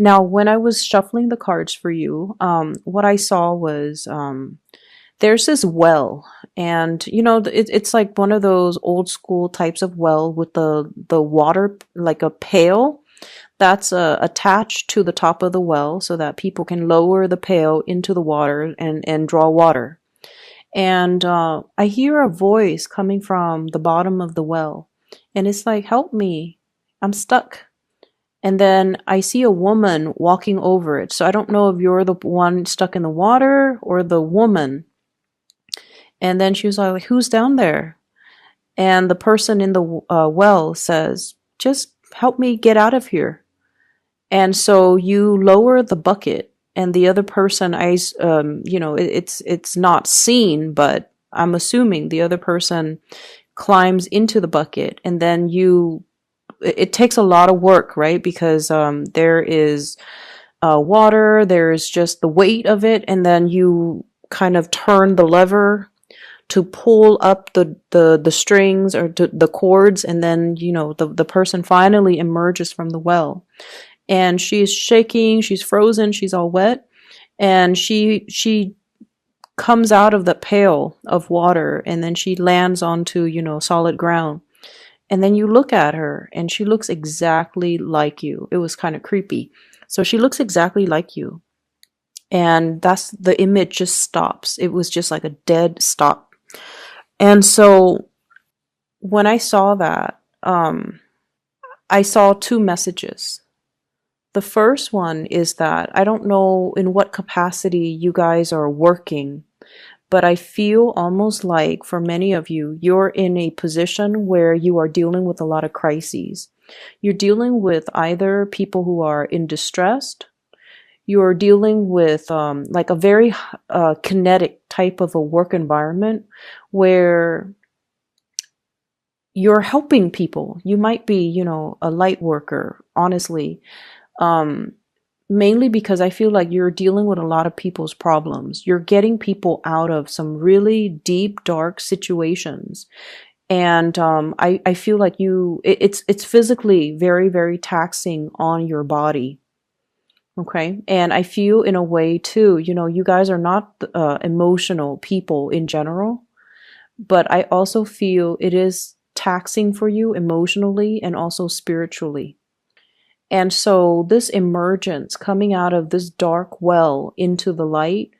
Now, when I was shuffling the cards for you, what I saw was there's this well, and it's like one of those old school types of well with the water, like a pail that's attached to the top of the well so that people can lower the pail into the water and draw water. And I hear a voice coming from the bottom of the well, and it's like, "Help me, I'm stuck." And then I see a woman walking over it. So I don't know if you're the one stuck in the water or the woman. And then she was like, "Who's down there?" And the person in the well says, "Just help me get out of here." And so you lower the bucket, and the other person, it's not seen, but I'm assuming the other person climbs into the bucket, and then it takes a lot of work, right? Because there is water, there's just the weight of it, and then you kind of turn the lever to pull up the strings or the cords, and then the person finally emerges from the well, and she's shaking, she's frozen, she's all wet, and she comes out of the pail of water, and then she lands onto solid ground. And then you look at her, and she looks exactly like you. It was kind of creepy. So she looks exactly like you. And that's the image just stops. It was just like a dead stop. And so when I saw that, I saw two messages. The first one is that I don't know in what capacity you guys are working, but I feel almost like for many of you, you're in a position where you are dealing with a lot of crises. You're dealing with either people who are in distress, you're dealing with like a very kinetic type of a work environment where you're helping people. You might be, a light worker, honestly. Mainly because I feel like you're dealing with a lot of people's problems. You're getting people out of some really deep, dark situations. And I feel like it's physically very, very taxing on your body. Okay. And I feel in a way too, you guys are not emotional people in general, but I also feel it is taxing for you emotionally and also spiritually. And so this emergence coming out of this dark well into the light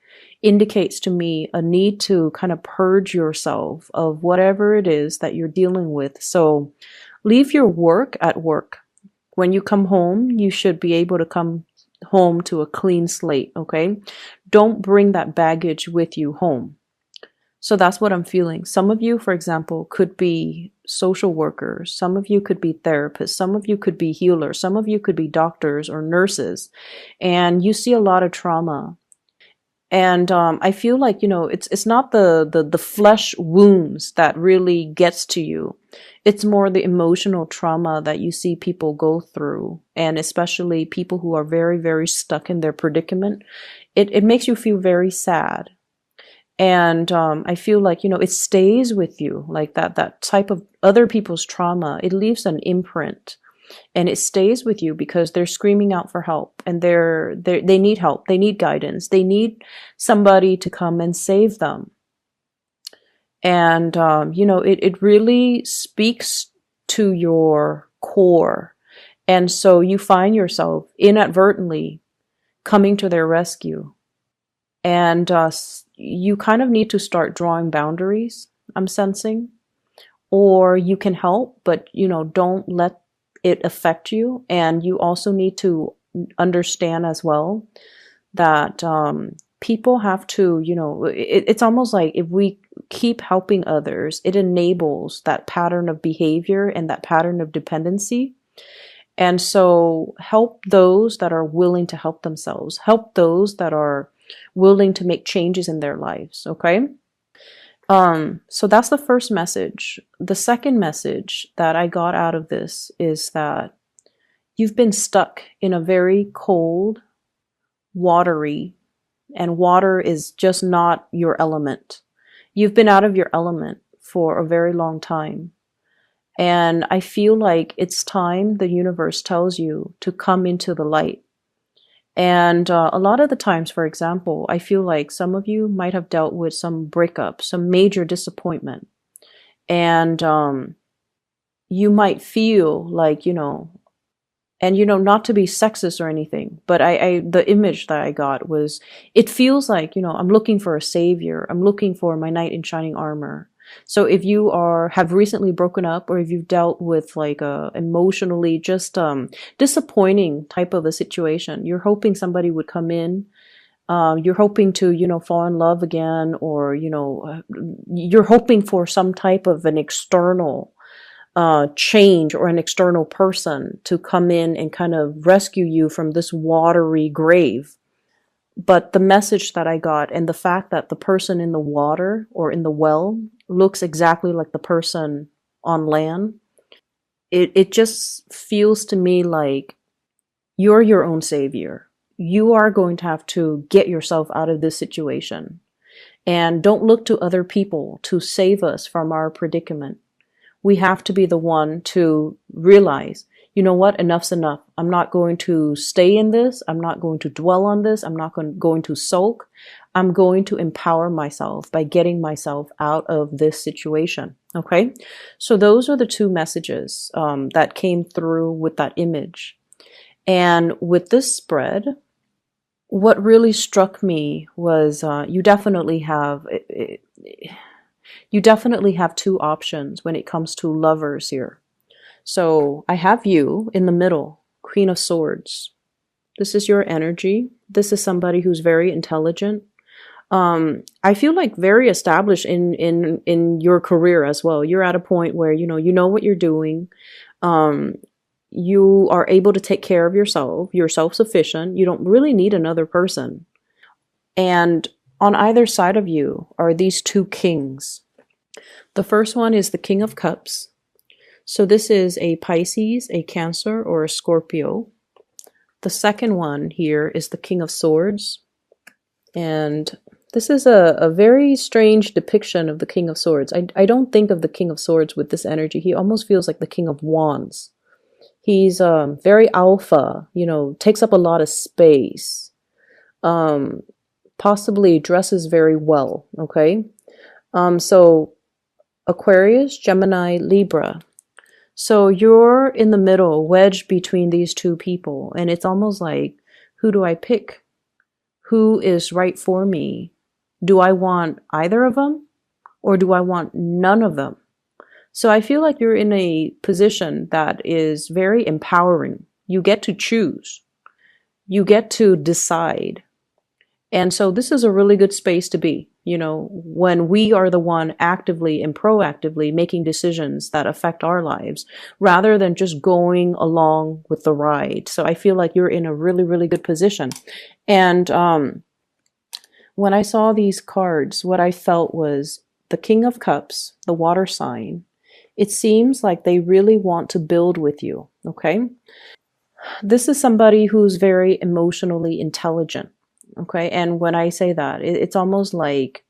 indicates to me a need to kind of purge yourself of whatever it is that you're dealing with. So leave your work at work. When you come home, you should be able to come home to a clean slate, okay? Don't bring that baggage with you home. So that's what I'm feeling. Some of you, for example, could be social workers. Some of you could be therapists. Some of you could be healers. Some of you could be doctors or nurses. And you see a lot of trauma. And I feel like, it's not the flesh wounds that really gets to you. It's more the emotional trauma that you see people go through. And especially people who are very, very stuck in their predicament. It makes you feel very sad. And I feel like, it stays with you, like that type of other people's trauma. It leaves an imprint, and it stays with you because they're screaming out for help, and they need help. They need guidance. They need somebody to come and save them. And, it really speaks to your core. And so you find yourself inadvertently coming to their rescue. And you kind of need to start drawing boundaries, I'm sensing. Or you can help, but, don't let it affect you. And you also need to understand as well that people have to, it's almost like if we keep helping others, it enables that pattern of behavior and that pattern of dependency. And so help those that are willing to help themselves. Help those that are willing to make changes in their lives, okay? So that's the first message. The second message that I got out of this is that you've been stuck in a very cold, watery, and water is just not your element. You've been out of your element for a very long time. And I feel like it's time the universe tells you to come into the light. And a lot of the times, for example, I feel like some of you might have dealt with some breakup, some major disappointment. And you might feel like, and not to be sexist or anything, but the image that I got was, it feels like, I'm looking for a savior. I'm looking for my knight in shining armor. So if you have recently broken up, or if you've dealt with like a emotionally just disappointing type of a situation, you're hoping somebody would come in. You're hoping to, fall in love again, or, you're hoping for some type of an external change, or an external person to come in and kind of rescue you from this watery grave. But the message that I got, and the fact that the person in the water or in the well looks exactly like the person on land, it just feels to me like you're your own savior. You are going to have to get yourself out of this situation. And don't look to other people to save us from our predicament. We have to be the one to realize, you know what, enough's enough. I'm not going to stay in this. I'm not going to dwell on this. I'm not going to sulk. I'm going to empower myself by getting myself out of this situation. Okay. So those are the two messages that came through with that image. And with this spread, what really struck me was you definitely have two options when it comes to lovers here. So I have you in the middle, Queen of Swords. This is your energy. This is somebody who's very intelligent. I feel like very established in your career as well. You're at a point where you know what you're doing. You are able to take care of yourself. You're self-sufficient. You don't really need another person. And on either side of you are these two kings. The first one is the King of Cups. So this is a Pisces, a Cancer, or a Scorpio. The second one here is the King of Swords. And this is a very strange depiction of the King of Swords. I don't think of the King of Swords with this energy. He almost feels like the King of Wands. He's very alpha, takes up a lot of space. Possibly dresses very well, okay? So Aquarius, Gemini, Libra. So you're in the middle, wedged between these two people. And it's almost like, who do I pick? Who is right for me? Do I want either of them? Or do I want none of them? So I feel like you're in a position that is very empowering. You get to choose. You get to decide. And so this is a really good space to be, when we are the one actively and proactively making decisions that affect our lives, rather than just going along with the ride. So I feel like you're in a really, really good position. And when I saw these cards, what I felt was the King of Cups, the water sign. It seems like they really want to build with you, okay? This is somebody who's very emotionally intelligent. Okay. And when I say that, it's almost like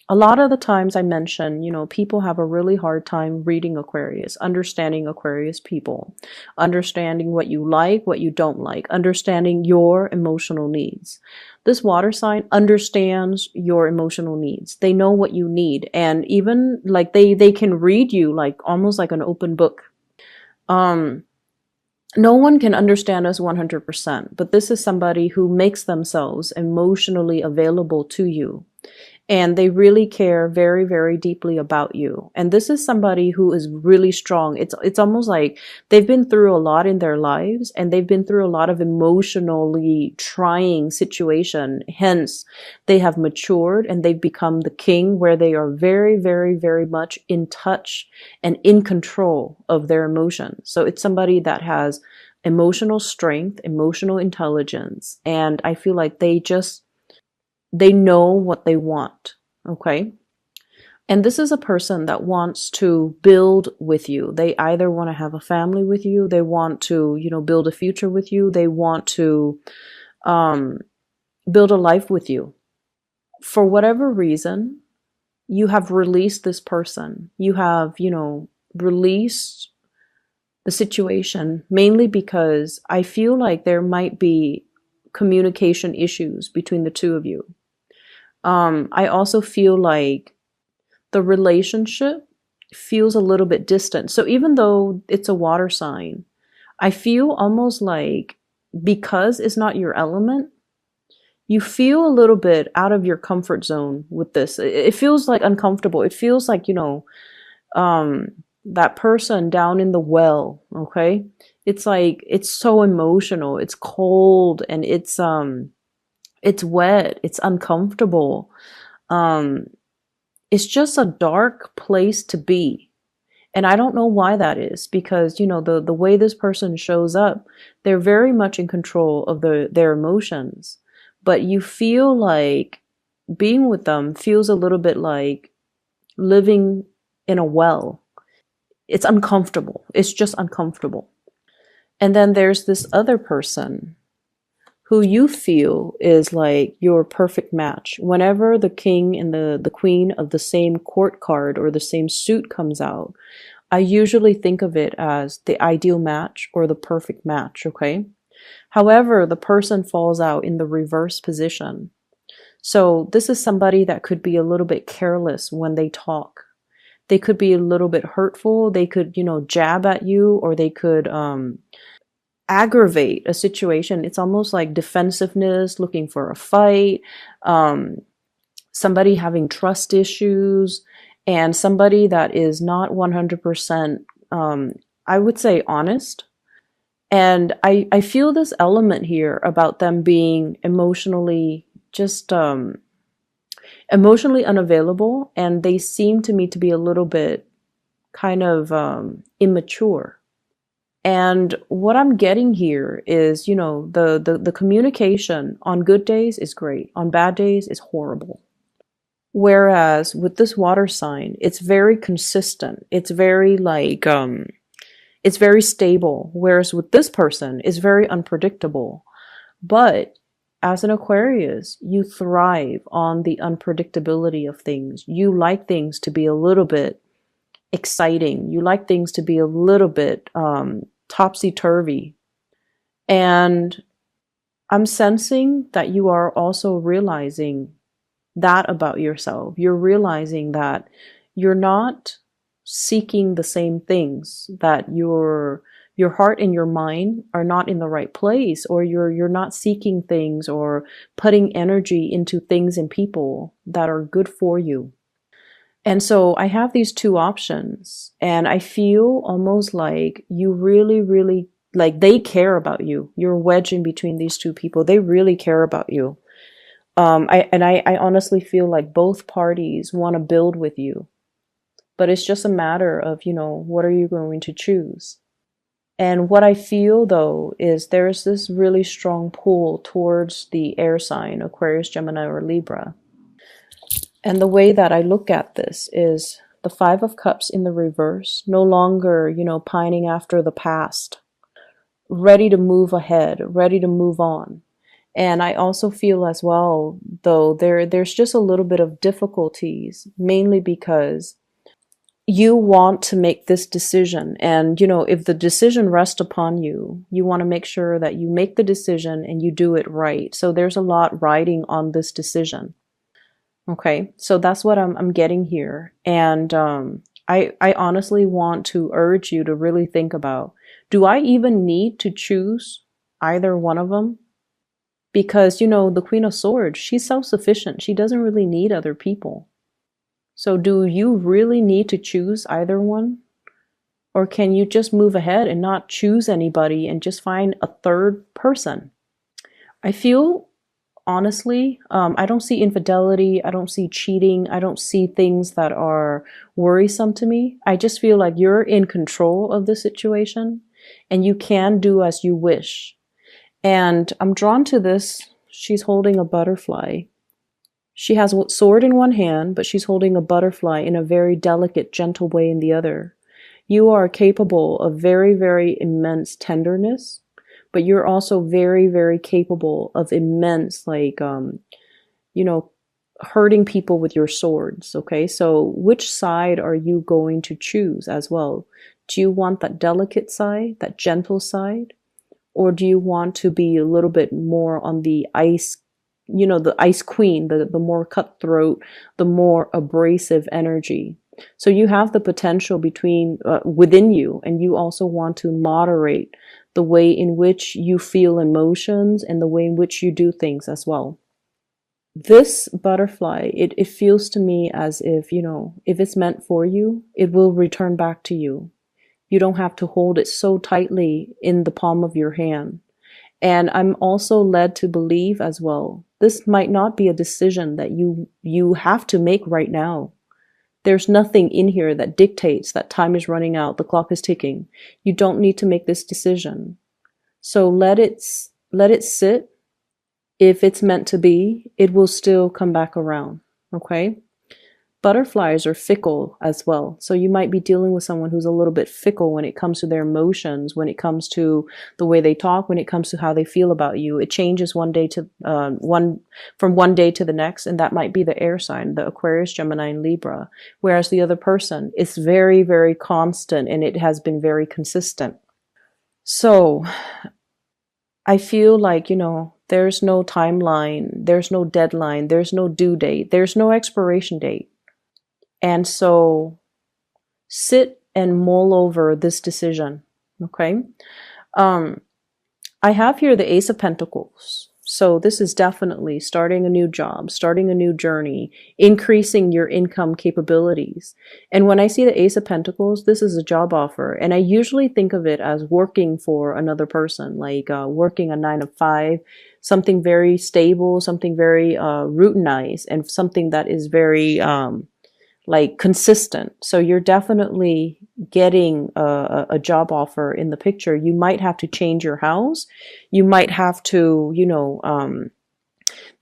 a lot of the times I mention, people have a really hard time reading Aquarius, understanding Aquarius people, understanding what you like, what you don't like, understanding your emotional needs. This water sign understands your emotional needs. They know what you need. And even like they can read you like almost like an open book. No one can understand us 100%, but this is somebody who makes themselves emotionally available to you. And they really care very, very deeply about you. And this is somebody who is really strong. It's almost like they've been through a lot in their lives, and they've been through a lot of emotionally trying situation. Hence, they have matured and they've become the king, where they are very, very, very much in touch and in control of their emotions. So it's somebody that has emotional strength, emotional intelligence, and I feel like they know what they want, okay? And this is a person that wants to build with you. They either want to have a family with you, they want to, build a future with you, they want to build a life with you. For whatever reason, you have released this person. You have, released the situation, mainly because I feel like there might be communication issues between the two of you. I also feel like the relationship feels a little bit distant. So even though it's a water sign, I feel almost like because it's not your element, you feel a little bit out of your comfort zone with this. It feels like uncomfortable. It feels like, um, that person down in the well, okay? It's like, it's so emotional. It's cold and it's wet. It's uncomfortable. Um, it's just a dark place to be. And I don't know why that is, because, the way this person shows up, they're very much in control of their emotions. But you feel like being with them feels a little bit like living in a well. It's uncomfortable. It's just uncomfortable. And then there's this other person who you feel is like your perfect match. Whenever the king and the queen of the same court card or the same suit comes out, I usually think of it as the ideal match or the perfect match, okay? However, the person falls out in the reverse position. So this is somebody that could be a little bit careless when they talk. They could be a little bit hurtful. They could, jab at you, or they could aggravate a situation. It's almost like defensiveness, looking for a fight, somebody having trust issues, and somebody that is not 100%, I would say, honest. And I feel this element here about them being emotionally just emotionally unavailable, and they seem to me to be a little bit kind of immature. And what I'm getting here is, the communication on good days is great. On bad days is horrible. Whereas with this water sign, it's very consistent. It's very like, it's very stable. Whereas with this person, it's very unpredictable. But as an Aquarius, you thrive on the unpredictability of things. You like things to be a little bit exciting. You like things to be a little bit topsy-turvy. And I'm sensing that you are also realizing that about yourself. You're realizing that you're not seeking the same things, that your heart and your mind are not in the right place, or you're not seeking things or putting energy into things and people that are good for you. And so I have these two options, and I feel almost like you really, really, like they care about you. You're wedging between these two people. They really care about you. I honestly feel like both parties want to build with you, but it's just a matter of, what are you going to choose? And what I feel though is there's this really strong pull towards the air sign, Aquarius, Gemini, or Libra. And the way that I look at this is the Five of Cups in the reverse, no longer, pining after the past, ready to move ahead, ready to move on. And I also feel as well, though, there's just a little bit of difficulties, mainly because you want to make this decision. And, if the decision rests upon you, you want to make sure that you make the decision and you do it right. So there's a lot riding on this decision. Okay, so that's what I'm getting here. And I honestly want to urge you to really think about, do I even need to choose either one of them? Because, the Queen of Swords, she's self-sufficient. She doesn't really need other people. So do you really need to choose either one? Or can you just move ahead and not choose anybody and just find a third person? I feel, honestly, I don't see infidelity. I don't see cheating. I don't see things that are worrisome to me. I just feel like you're in control of the situation and you can do as you wish. And I'm drawn to this. She's holding a butterfly. She has a sword in one hand, but she's holding a butterfly in a very delicate, gentle way in the other. You are capable of very, very immense tenderness, but you're also very, very capable of immense, hurting people with your swords. Okay, so which side are you going to choose as well? Do you want that delicate side, that gentle side? Or do you want to be a little bit more on the ice, you know, the ice queen, the more cutthroat, the more abrasive energy? So you have the potential between within you, and you also want to moderate the way in which you feel emotions and the way in which you do things as well. This butterfly, it feels to me as if, you know, if it's meant for you, it will return back to you. You don't have to hold it so tightly in the palm of your hand. And I'm also led to believe as well, this might not be a decision that you have to make right now. There's nothing in here that dictates that time is running out, the clock is ticking. You don't need to make this decision. So let it sit. If it's meant to be, it will still come back around. Okay? Butterflies are fickle as well. So you might be dealing with someone who's a little bit fickle when it comes to their emotions, when it comes to the way they talk, when it comes to how they feel about you. It changes one day to from one day to the next, and that might be the air sign, the Aquarius, Gemini, and Libra. Whereas the other person is very, very constant, and it has been very consistent. So I feel like, you know, there's no timeline, there's no deadline, there's no due date, there's no expiration date. And so sit and mull over this decision. Okay. I have here the Ace of Pentacles. So this is definitely starting a new job, starting a new journey, increasing your income capabilities. And when I see the Ace of Pentacles, this is a job offer. And I usually think of it as working for another person, like working a 9 to 5, something very stable, something very routinized, and something that is very like consistent. So you're definitely getting a job offer in the picture. You might have to change your house. You might have to, you know,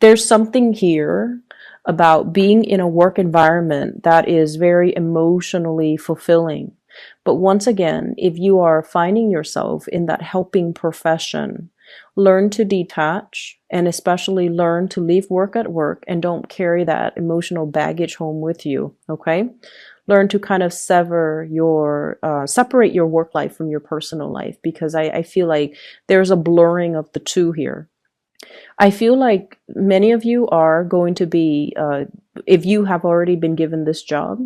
there's something here about being in a work environment that is very emotionally fulfilling. But once again, if you are finding yourself in that helping profession, learn to detach, and especially learn to leave work at work and don't carry that emotional baggage home with you. Okay. Learn to kind of separate your work life from your personal life, because I feel like there's a blurring of the two here. I feel like many of you are going to be, if you have already been given this job,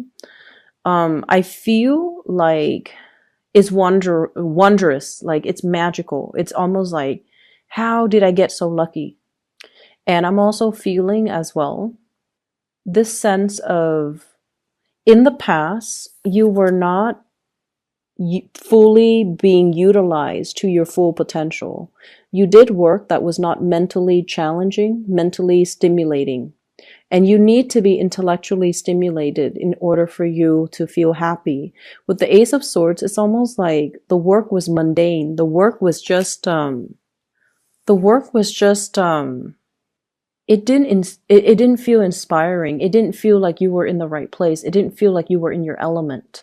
I feel like it's wondrous, like it's magical. It's almost like, how did I get so lucky? And I'm also feeling as well this sense of, in the past, you were not fully being utilized to your full potential. You did work that was not mentally challenging, mentally stimulating. And you need to be intellectually stimulated in order for you to feel happy. With the Ace of Swords, it's almost like the work was mundane. The work was just it didn't feel inspiring. It didn't feel like you were in the right place. It didn't feel like you were in your element.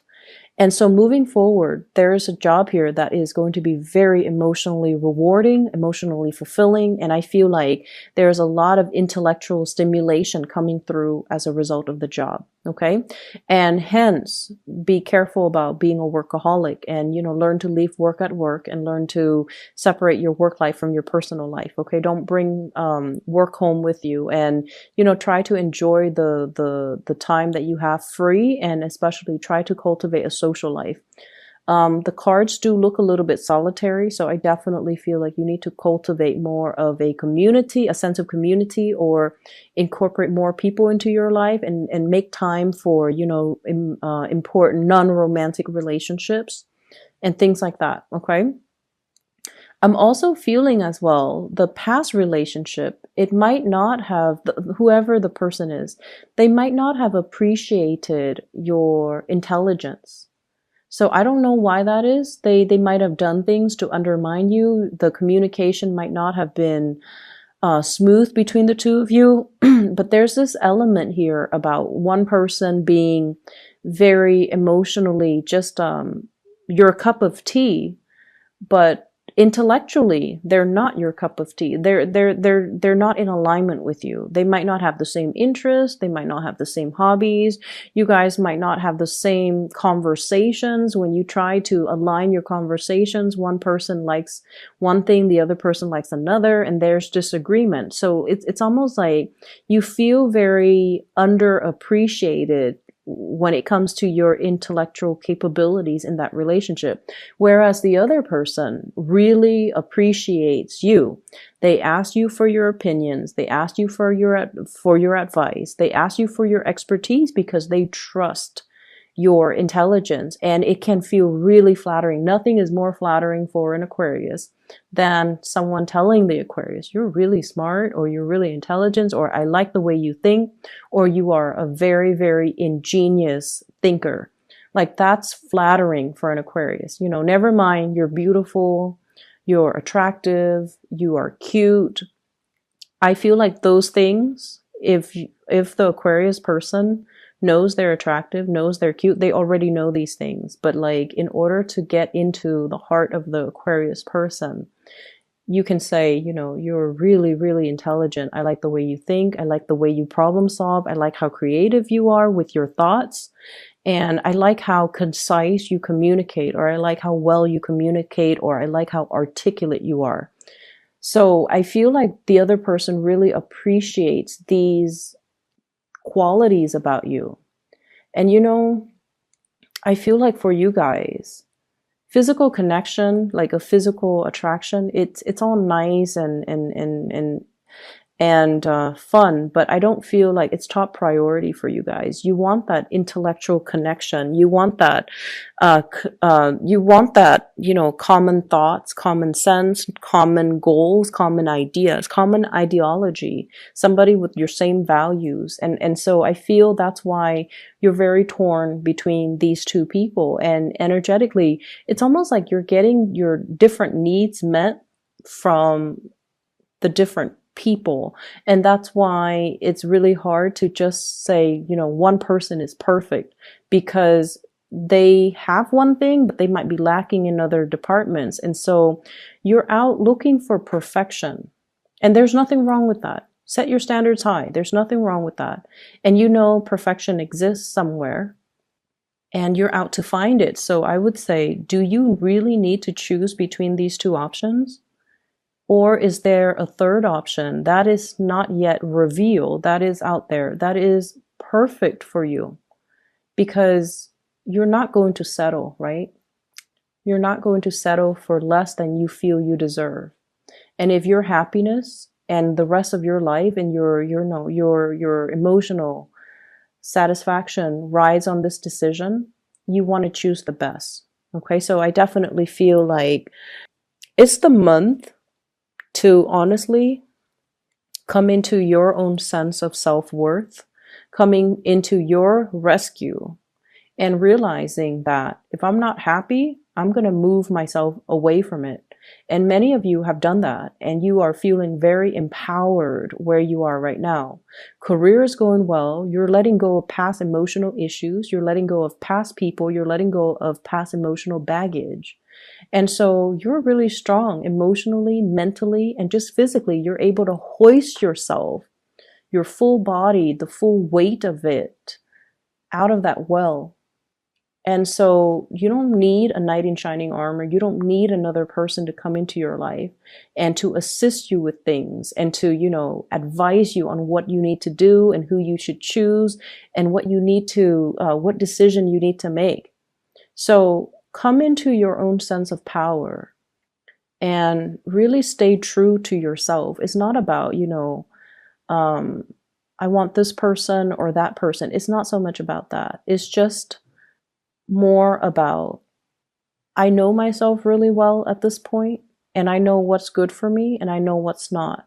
And so moving forward, there is a job here that is going to be very emotionally rewarding, emotionally fulfilling. And I feel like there's a lot of intellectual stimulation coming through as a result of the job. Okay. And hence be careful about being a workaholic, and, you know, learn to leave work at work and learn to separate your work life from your personal life. Okay. Don't bring, work home with you, and, you know, try to enjoy the time that you have free, and especially try to cultivate a social life. The cards do look a little bit solitary, so I definitely feel like you need to cultivate more of a community, a sense of community, or incorporate more people into your life, and make time for, you know, important non-romantic relationships and things like that. Okay. I'm also feeling as well, the past relationship, it might not have, whoever the person is, they might not have appreciated your intelligence. So I don't know why that is. They might have done things to undermine you. The communication might not have been smooth between the two of you. But there's this element here about one person being very emotionally just your cup of tea, but Intellectually, they're not your cup of tea. They're not in alignment with you. They might not have the same interests. They might not have the same hobbies. You guys might not have the same conversations. When you try to align your conversations, one person likes one thing, the other person likes another, and there's disagreement. So it's almost like you feel very underappreciated when it comes to your intellectual capabilities in that relationship. Whereas the other person really appreciates you. They ask you for your opinions. They ask you for your advice. They ask you for your expertise because they trust your intelligence, and it can feel really flattering. Nothing is more flattering for an Aquarius than someone telling the Aquarius, you're really smart, or you're really intelligent, or I like the way you think, or you are a very, very ingenious thinker. Like, that's flattering for an Aquarius. You know, never mind you're beautiful, you're attractive, you are cute. I feel like those things, if the Aquarius person knows they're attractive, knows they're cute, they already know these things. But like, in order to get into the heart of the Aquarius person, you can say, you know, you're really, really intelligent. I like the way you think. I like the way you problem solve. I like how creative you are with your thoughts. And I like how concise you communicate, or I like how well you communicate, or I like how articulate you are. So I feel like the other person really appreciates these qualities about you. And you know, I feel like for you guys, physical connection, like a physical attraction, it's all nice and fun, but I don't feel like it's top priority for you guys. You want that intellectual connection. You want that, you know, common thoughts, common sense, common goals, common ideas, common ideology, somebody with your same values. And so I feel that's why you're very torn between these two people. And energetically, it's almost like you're getting your different needs met from the different people. And that's why it's really hard to just say, you know, one person is perfect, because they have one thing, but they might be lacking in other departments. And so you're out looking for perfection. And there's nothing wrong with that. Set your standards high. There's nothing wrong with that. And you know perfection exists somewhere, and you're out to find it. So I would say, do you really need to choose between these two options? Or is there a third option that is not yet revealed, that is out there, that is perfect for you? Because you're not going to settle, right? You're not going to settle for less than you feel you deserve. And if your happiness and the rest of your life and your emotional satisfaction rides on this decision, you want to choose the best. Okay, so I definitely feel like it's the month to honestly come into your own sense of self-worth, coming into your rescue, and realizing that if I'm not happy, I'm going to move myself away from it. And many of you have done that, and you are feeling very empowered where you are right now. Career is going well. You're letting go of past emotional issues. You're letting go of past people. You're letting go of past emotional baggage. And so you're really strong emotionally, mentally, and just physically. You're able to hoist yourself, your full body, the full weight of it, out of that well. And so you don't need a knight in shining armor. You don't need another person to come into your life and to assist you with things and to, you know, advise you on what you need to do and who you should choose and what you need to, what decision you need to make. So come into your own sense of power and really stay true to yourself. It's not about, you know, I want this person or that person. It's not so much about that. It's just more about, I know myself really well at this point, and I know what's good for me and I know what's not.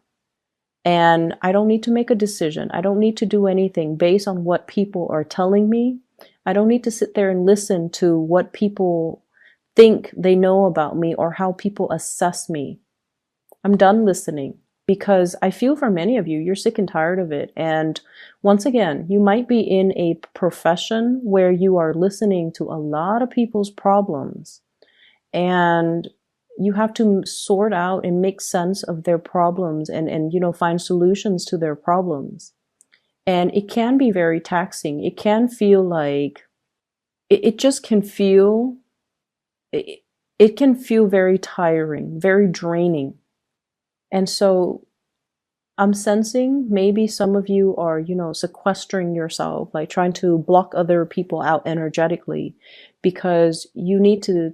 And I don't need to make a decision. I don't need to do anything based on what people are telling me. I don't need to sit there and listen to what people think they know about me or how people assess me. I'm done listening, because I feel for many of you, you're sick and tired of it. And once again, you might be in a profession where you are listening to a lot of people's problems, and you have to sort out and make sense of their problems, and find solutions to their problems. And it can be very taxing. It can feel like it just can feel it, it can feel very tiring, very draining. And so I'm sensing maybe some of you are, sequestering yourself, like trying to block other people out energetically because you need to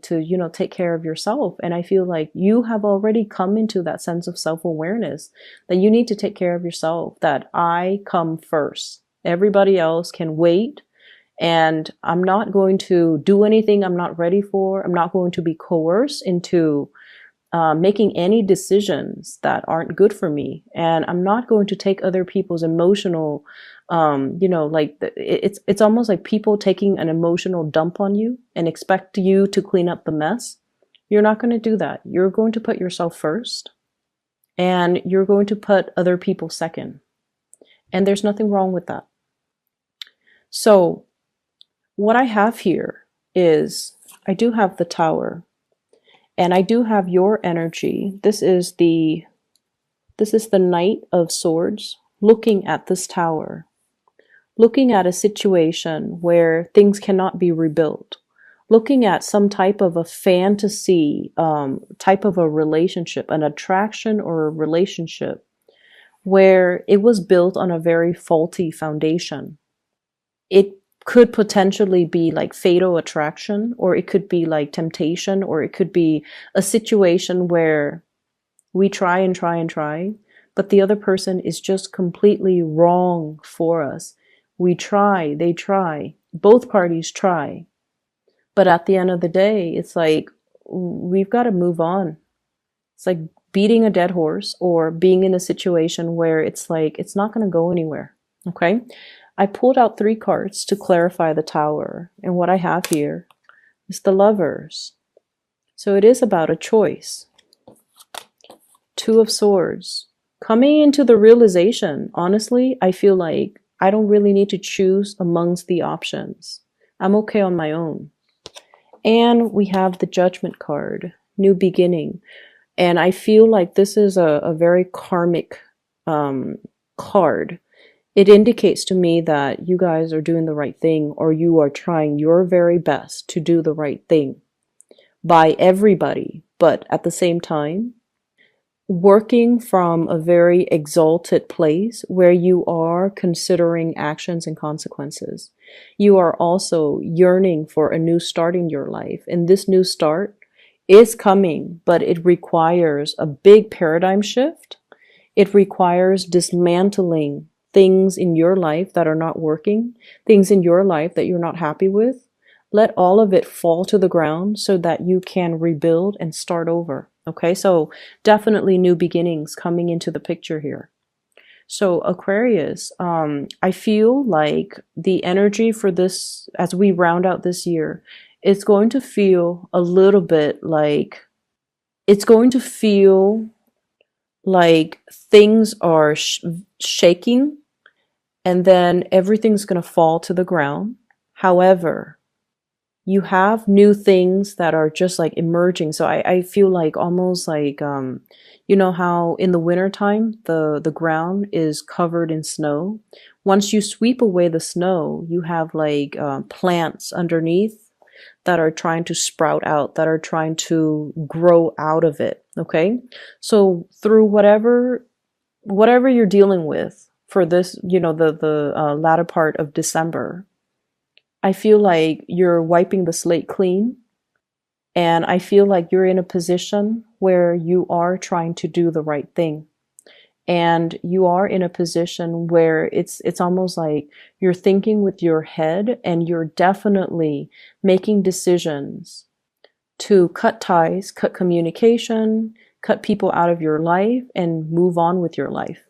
take care of yourself. And I feel like you have already come into that sense of self-awareness that you need to take care of yourself, that I come first. Everybody else can wait. And I'm not going to do anything I'm not ready for. I'm not going to be coerced into making any decisions that aren't good for me. And I'm not going to take other people's emotional, it's almost like people taking an emotional dump on you and expect you to clean up the mess. You're not going to do that. You're going to put yourself first, and you're going to put other people second. And there's nothing wrong with that. So what I have here is I do have the Tower. And I do have your energy. This is the Knight of Swords looking at this Tower, looking at a situation where things cannot be rebuilt, looking at some type of a fantasy, type of a relationship, an attraction or a relationship where it was built on a very faulty foundation. It could potentially be like fatal attraction, or it could be like temptation, or it could be a situation where we try and try and try, but the other person is just completely wrong for us. We try, they try, both parties try. But at the end of the day, it's like, we've got to move on. It's like beating a dead horse or being in a situation where it's like, it's not going to go anywhere. Okay. I pulled out 3 cards to clarify the Tower, and what I have here is the Lovers. So it is about a choice. 2 of Swords. Coming into the realization, honestly, I feel like I don't really need to choose amongst the options. I'm okay on my own. And we have the Judgment card, New Beginning. And I feel like this is a very karmic card. It indicates to me that you guys are doing the right thing, or you are trying your very best to do the right thing by everybody, but at the same time, working from a very exalted place where you are considering actions and consequences. You are also yearning for a new start in your life, and this new start is coming, but it requires a big paradigm shift. It requires dismantling things in your life that are not working, things in your life that you're not happy with. Let all of it fall to the ground so that you can rebuild and start over. Okay, so definitely new beginnings coming into the picture here. So Aquarius, I feel like the energy for this, as we round out this year, it's going to feel a little bit like, it's going to feel like things are shaking, and then everything's going to fall to the ground. However, you have new things that are just like emerging. So I feel like almost like, you know how in the wintertime, the ground is covered in snow. Once you sweep away the snow, you have like plants underneath that are trying to sprout out, that are trying to grow out of it. Okay. So through whatever you're dealing with for this, the latter part of December, I feel like you're wiping the slate clean, and I feel like you're in a position where you are trying to do the right thing, and you are in a position where it's almost like you're thinking with your head, and you're definitely making decisions to cut ties, cut communication, cut people out of your life, and move on with your life.